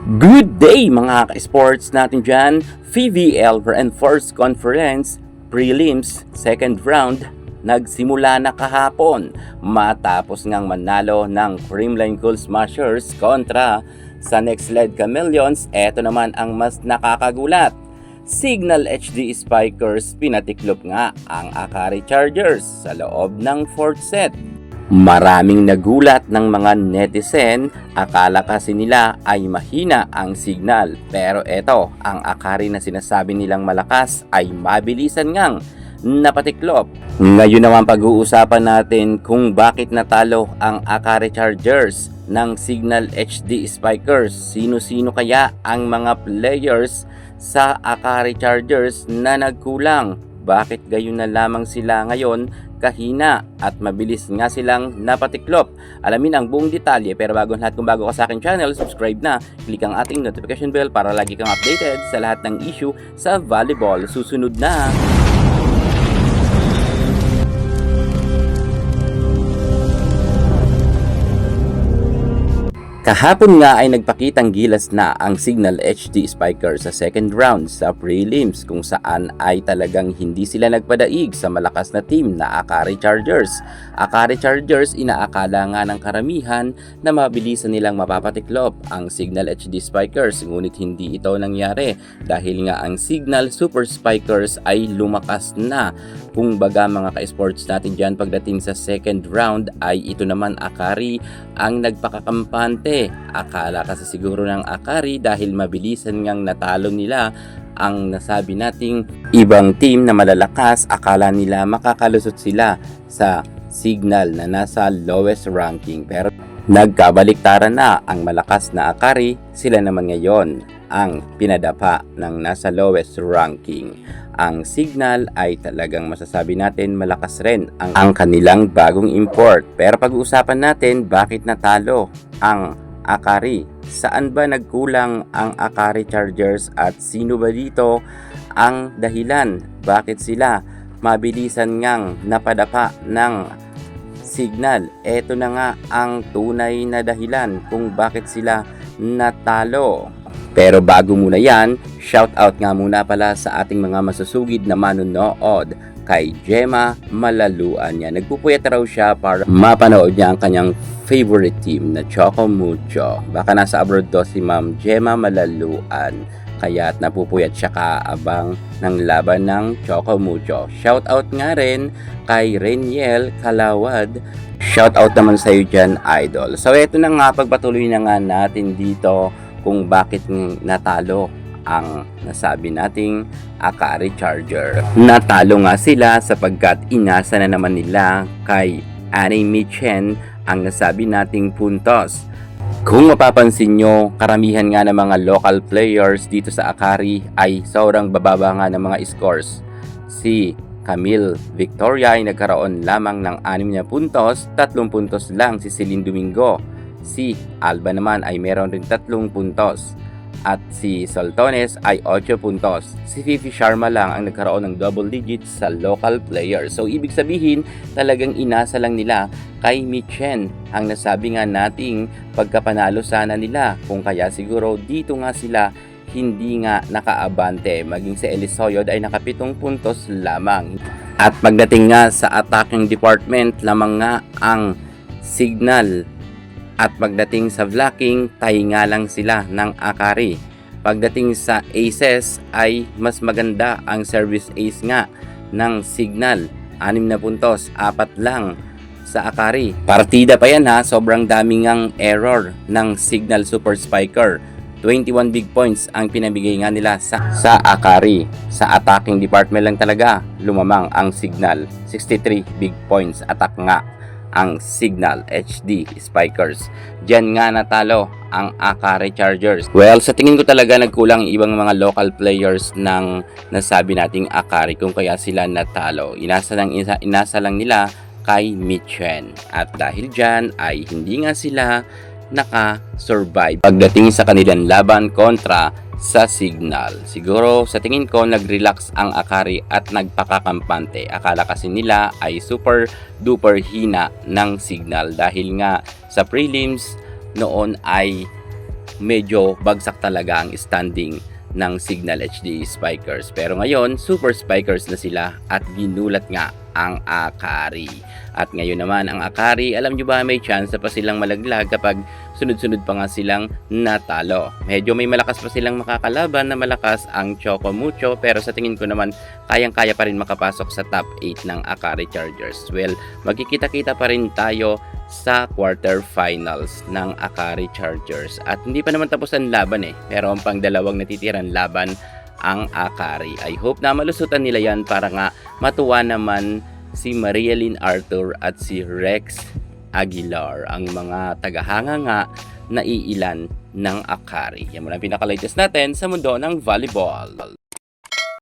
Good day mga ka-sports natin dyan. PVL Reinforced Conference Prelims Second Round nagsimula na kahapon matapos ngang manalo ng Creamline Cool Smashers kontra sa Next Led Chameleons. Eto naman ang mas nakakagulat. Signal HD Spikers pinatiklop nga ang Akari Chargers sa loob ng 4th set. Maraming nagulat ng mga netizen, akala kasi nila ay mahina ang signal. Pero eto, ang Akari na sinasabi nilang malakas ay mabilisan ngang napatiklop. Ngayon naman pag-uusapan natin kung bakit natalo ang Akari Chargers ng Signal HD Spikers. Sino-sino kaya ang mga players sa Akari Chargers na nagkulang? Bakit gayon na lamang sila ngayon kahina at mabilis nga silang napatiklop? Alamin ang buong detalye, pero bago lahat, kung bago ka sa aking channel, subscribe na, click ang ating notification bell para lagi kang updated sa lahat ng issue sa volleyball. Susunod na! Kahapon nga ay nagpakitang gilas na ang Signal HD Spikers sa second round sa prelims, kung saan ay talagang hindi sila nagpadaig sa malakas na team na Akari Chargers. Akari Chargers, inaakala nga ng karamihan na mabilisan nilang mapapatiklop ang Signal HD Spikers, ngunit hindi ito nangyari dahil nga ang Signal Super Spikers ay lumakas na. Kung baga mga ka-sports natin dyan, pagdating sa second round ay ito naman Akari ang nagpakakampante. Akala kasi siguro ng Akari dahil mabilisan ngang natalo nila ang nasabi nating ibang team na malalakas, akala nila makakalusot sila sa Signal na nasa lowest ranking. Pero nagkabaliktaran na, ang malakas na Akari, sila naman ngayon ang pinadapa ng nasa lowest ranking. Ang Signal ay talagang masasabi natin malakas rin ang kanilang bagong import. Pero pag-uusapan natin bakit natalo ang Akari. Saan ba nagkulang ang Akari Chargers at sino ba dito ang dahilan? Bakit sila mabilisan ngang napadapa ng Signal? Eto na nga ang tunay na dahilan kung bakit sila natalo. Pero bago muna yan, shoutout nga muna pala sa ating mga masusugid na manonood. Kay Gemma Malaluan niya. Nagpupuyat raw siya para mapanood niya ang kanyang favorite team na Choco Mucho. Baka nasa abroad to si Ma'am Gemma Malaluan, kaya't napupuyat siya kaabang ng laban ng Choco Mucho. Shoutout nga rin kay Reniel Kalawad. Shoutout naman sa iyo dyan, idol. So eto na nga, pagpatuloy na nga natin dito kung bakit natalo ang nasabi nating Akari Charger. Natalo nga sila sapagkat inasa na naman nila kay Annie Michen ang nasabi nating puntos. Kung mapapansin nyo, karamihan nga ng mga local players dito sa Akari ay sobrang bababa nga ng mga scores. Si Camille Victoria ay nagkaroon lamang ng 6 na puntos, 3 puntos lang si Celine Domingo. Si Alba naman ay meron rin 3 puntos. At si Soltones ay 8 puntos. Si Fifi Sharma lang ang nagkaroon ng double digits sa local players. So ibig sabihin, talagang inasa lang nila kay Michen ang nasabi nga nating pagkapanalo sana nila. Kung kaya siguro dito nga sila hindi nga nakaabante. Maging si Elisoyod ay naka 7 puntos lamang. At pagdating nga sa attacking department, lamang nga ang Signal. At pagdating sa blocking, tayo nga lang sila ng Akari. Pagdating sa aces ay mas maganda ang service ace nga ng Signal. 6 na puntos, 4 lang sa Akari. Partida pa yan ha, sobrang daming ang error ng Signal Super Spiker. 21 big points ang pinabigay nga nila sa Akari. Sa attacking department lang talaga, lumamang ang Signal. 63 big points, attack nga ang Signal HD Spikers. Diyan nga natalo ang Akari Chargers. Well, sa tingin ko talaga nagkulang ibang mga local players ng nasabi nating Akari kung kaya sila natalo. Inasa lang nila kay Michen. At dahil dyan ay hindi nga sila naka-survive pagdating sa kanilang laban kontra sa Signal. Siguro sa tingin ko nag-relax ang Akari at nagpakakampante. Akala kasi nila ay super duper hina ng Signal dahil nga sa prelims noon ay medyo bagsak talaga ang standing ng Signal HD Spikers. Pero ngayon, Super Spikers na sila at ginulat nga ang Akari. At ngayon naman, ang Akari, alam nyo ba, may chance pa silang malaglag kapag sunod-sunod pa nga silang natalo. Medyo may malakas pa silang makakalaban na malakas ang Choco Mucho, pero sa tingin ko naman, kayang-kaya pa rin makapasok sa top 8 ng Akari Chargers. Well, magkikita-kita pa rin tayo sa quarterfinals ng Akari Chargers. At hindi pa naman tapos ang laban pero ang pang dalawang natitirang laban ang Akari. I hope na malusutan nila yan para nga matuwa naman si Marielyn Arthur at si Rex Aguilar, ang mga tagahanga nga na iilan ng Akari. Yan muna ang pinaka-latest natin sa mundo ng volleyball.